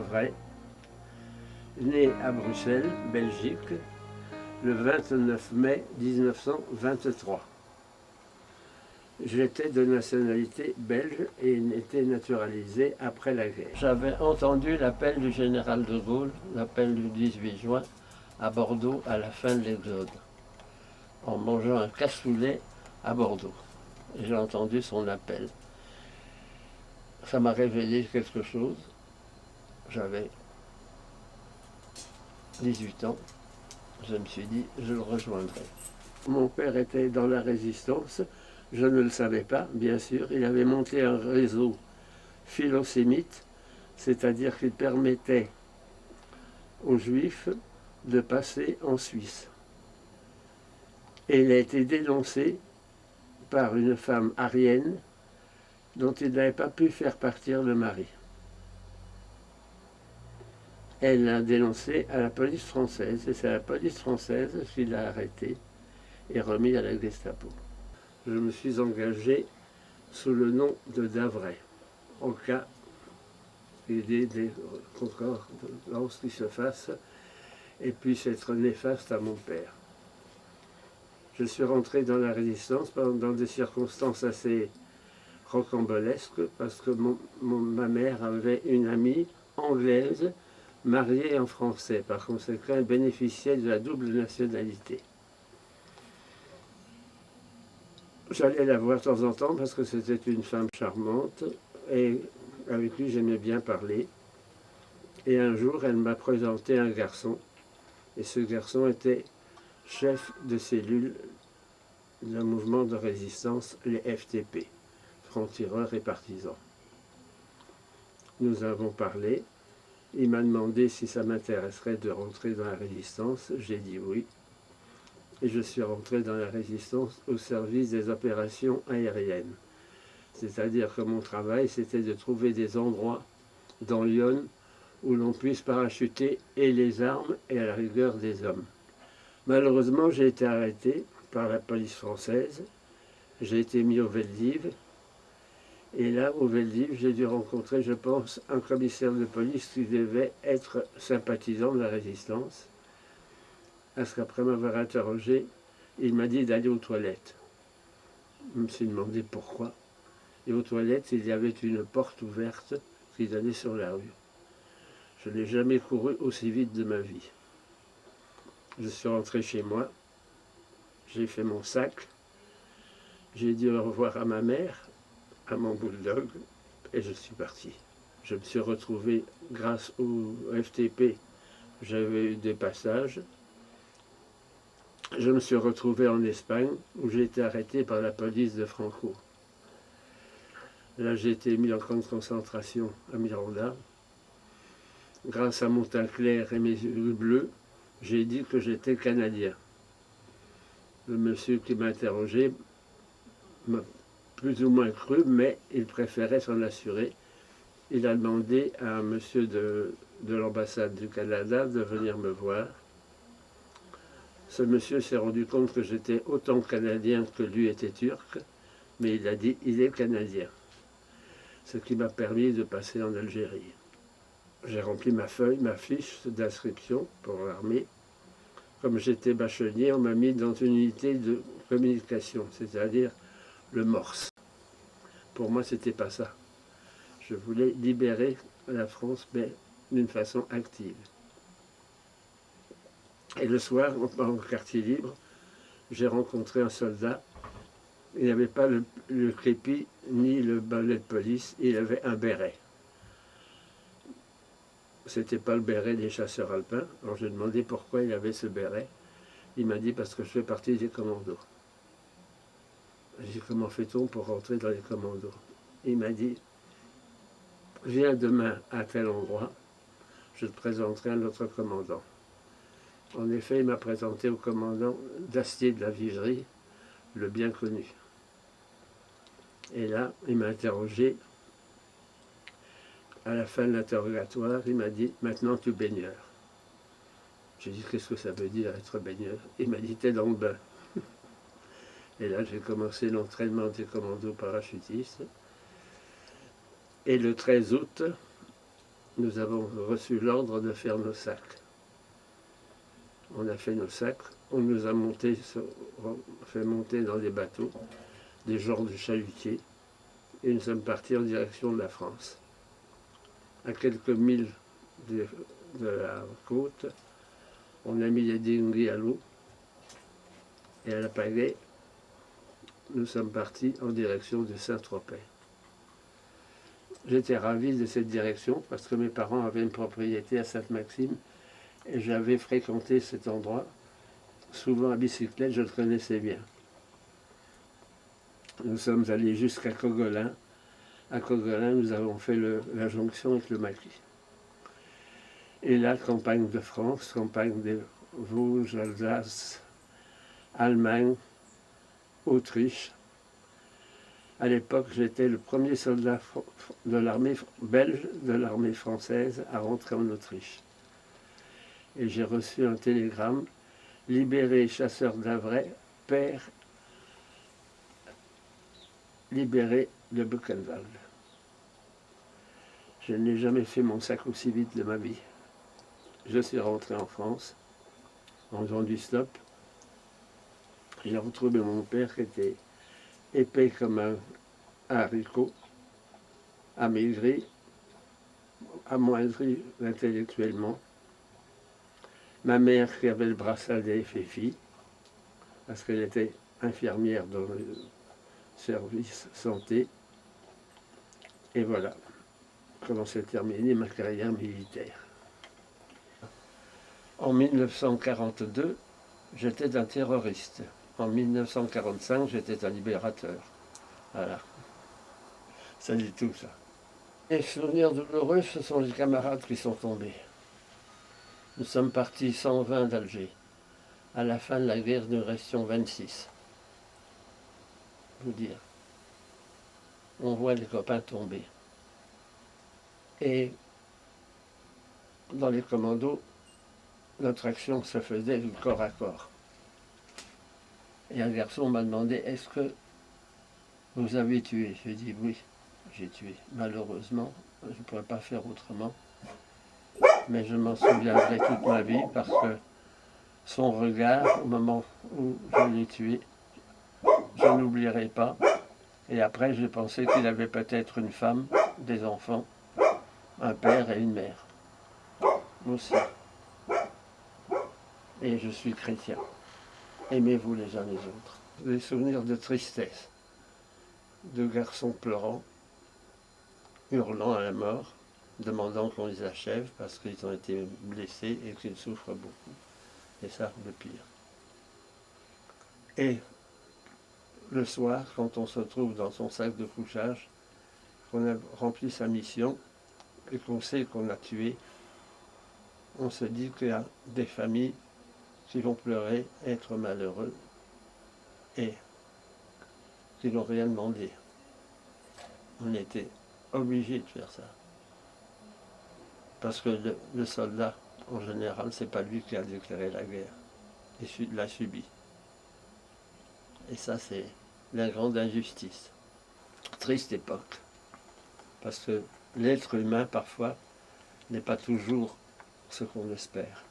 Davray, né à Bruxelles, Belgique, le 29 mai 1923. J'étais de nationalité belge et été naturalisé après la guerre. J'avais entendu l'appel du général de Gaulle, l'appel du 18 juin, à Bordeaux à la fin de l'Exode, en mangeant un cassoulet à Bordeaux. J'ai entendu son appel. Ça m'a révélé quelque chose. J'avais 18 ans. Je me suis dit, je le rejoindrai. Mon père était dans la résistance. Je ne le savais pas, bien sûr. Il avait monté un réseau philosémite, c'est-à-dire qu'il permettait aux Juifs de passer en Suisse. Et il a été dénoncé par une femme aryenne dont il n'avait pas pu faire partir le mari. Elle l'a dénoncé à la police française, et c'est la police française qui l'a arrêté et remis à la Gestapo. Je me suis engagé sous le nom de Davray, au cas des concordances qui se fassent et puissent être néfastes à mon père. Je suis rentré dans la résistance dans des circonstances assez rocambolesques parce que ma mère avait une amie anglaise mariée en français. Par conséquent, elle bénéficiait de la double nationalité. J'allais la voir de temps en temps parce que c'était une femme charmante et avec lui j'aimais bien parler. Et un jour, elle m'a présenté un garçon. Et ce garçon était chef de cellule d'un mouvement de résistance, les FTP, francs-tireurs et partisans. Nous avons parlé. Il m'a demandé si ça m'intéresserait de rentrer dans la résistance. J'ai dit oui. Et je suis rentré dans la résistance au service des opérations aériennes. C'est-à-dire que mon travail, c'était de trouver des endroits dans Lyon où l'on puisse parachuter et les armes et à la rigueur des hommes. Malheureusement, j'ai été arrêté par la police française. J'ai été mis au Veldiv. Et là, au Veldiv, j'ai dû rencontrer, je pense, un commissaire de police qui devait être sympathisant de la résistance. Parce qu'après m'avoir interrogé, il m'a dit d'aller aux toilettes. Je me suis demandé pourquoi. Et aux toilettes, il y avait une porte ouverte qui donnait sur la rue. Je n'ai jamais couru aussi vite de ma vie. Je suis rentré chez moi, j'ai fait mon sac, j'ai dit au revoir à ma mère, à mon bulldog, et je suis parti. Je me suis retrouvé, grâce au FTP, j'avais eu des passages. Je me suis retrouvé en Espagne, où j'ai été arrêté par la police de Franco. Là, j'ai été mis en camp de concentration à Miranda. Grâce à mon teint clair et mes yeux bleus, j'ai dit que j'étais canadien. Le monsieur qui m'a interrogé m'a plus ou moins cru, mais il préférait s'en assurer. Il a demandé à un monsieur de l'ambassade du Canada de venir me voir. Ce monsieur s'est rendu compte que j'étais autant canadien que lui était turc, mais il a dit « il est canadien », ce qui m'a permis de passer en Algérie. J'ai rempli ma fiche d'inscription pour l'armée. Comme j'étais bachelier, on m'a mis dans une unité de communication, c'est-à-dire le Morse. Pour moi, c'était pas ça. Je voulais libérer la France, mais d'une façon active. Et le soir, en quartier libre, j'ai rencontré un soldat. Il n'avait pas le képi ni le balai de police, il avait un béret. C'était pas le béret des chasseurs alpins. Alors j'ai demandé pourquoi il avait ce béret. Il m'a dit parce que je fais partie des commandos. J'ai dit comment fait-on pour rentrer dans les commandos? Il m'a dit viens demain à tel endroit, je te présenterai à notre commandant. En effet, il m'a présenté au commandant d'Astier de la Vigerie, le bien connu. Et là, il m'a interrogé. À la fin de l'interrogatoire, il m'a dit « Maintenant, tu es baigneur ». J'ai dit « Qu'est-ce que ça veut dire être baigneur ?» Il m'a dit « T'es dans le bain ». Et là, j'ai commencé l'entraînement des commandos parachutistes. Et le 13 août nous avons reçu l'ordre de faire nos sacs. On a fait nos sacs, on nous a fait monter dans des bateaux, des genres de chalutiers, et nous sommes partis en direction de la France. À quelques milles de la côte, on a mis les dinghies à l'eau, et à la pagaie, nous sommes partis en direction de Saint-Tropez. J'étais ravi de cette direction parce que mes parents avaient une propriété à Sainte-Maxime et j'avais fréquenté cet endroit, souvent à bicyclette, je le connaissais bien. Nous sommes allés jusqu'à Cogolin. À Cogolin, nous avons fait la jonction avec le Maquis. Et là, campagne de France, campagne des Vosges, Alsace, Allemagne, Autriche. À l'époque, j'étais le premier soldat de l'armée belge, de l'armée française, à rentrer en Autriche. Et j'ai reçu un télégramme, libéré chasseur d'Avray, père libéré de Buchenwald. Je n'ai jamais fait mon sac aussi vite de ma vie. Je suis rentré en France, en faisant du stop. J'ai retrouvé mon père qui était épais comme un haricot, amaigri, amoindri intellectuellement. Ma mère qui avait le bracelet FFI, parce qu'elle était infirmière dans le service santé. Et voilà comment s'est terminée ma carrière militaire. En 1942, j'étais un terroriste. En 1945, j'étais un libérateur. Voilà. Ça dit tout, ça. Les souvenirs douloureux, ce sont les camarades qui sont tombés. Nous sommes partis 120 d'Alger. À la fin de la guerre, nous restions 26. Vous dire. On voit les copains tomber. Et dans les commandos, notre action se faisait du corps à corps. Et un garçon m'a demandé, est-ce que vous avez tué? J'ai dit oui, j'ai tué. Malheureusement, je ne pourrais pas faire autrement. Mais je m'en souviendrai toute ma vie parce que son regard, au moment où je l'ai tué, je n'oublierai pas. Et après, j'ai pensé qu'il avait peut-être une femme, des enfants, un père et une mère. Moi aussi. Et je suis chrétien. Aimez-vous les uns les autres. Des souvenirs de tristesse, de garçons pleurant, hurlant à la mort, demandant qu'on les achève parce qu'ils ont été blessés et qu'ils souffrent beaucoup. Et ça, le pire. Et le soir, quand on se trouve dans son sac de couchage, qu'on a rempli sa mission et qu'on sait qu'on a tué, on se dit qu'il y a des familles qui vont pleurer, être malheureux et qui n'ont rien demandé. On était obligé de faire ça. Parce que le soldat, en général, c'est pas lui qui a déclaré la guerre. Il l'a subi. Et ça, c'est la grande injustice. Triste époque. Parce que l'être humain, parfois, n'est pas toujours ce qu'on espère.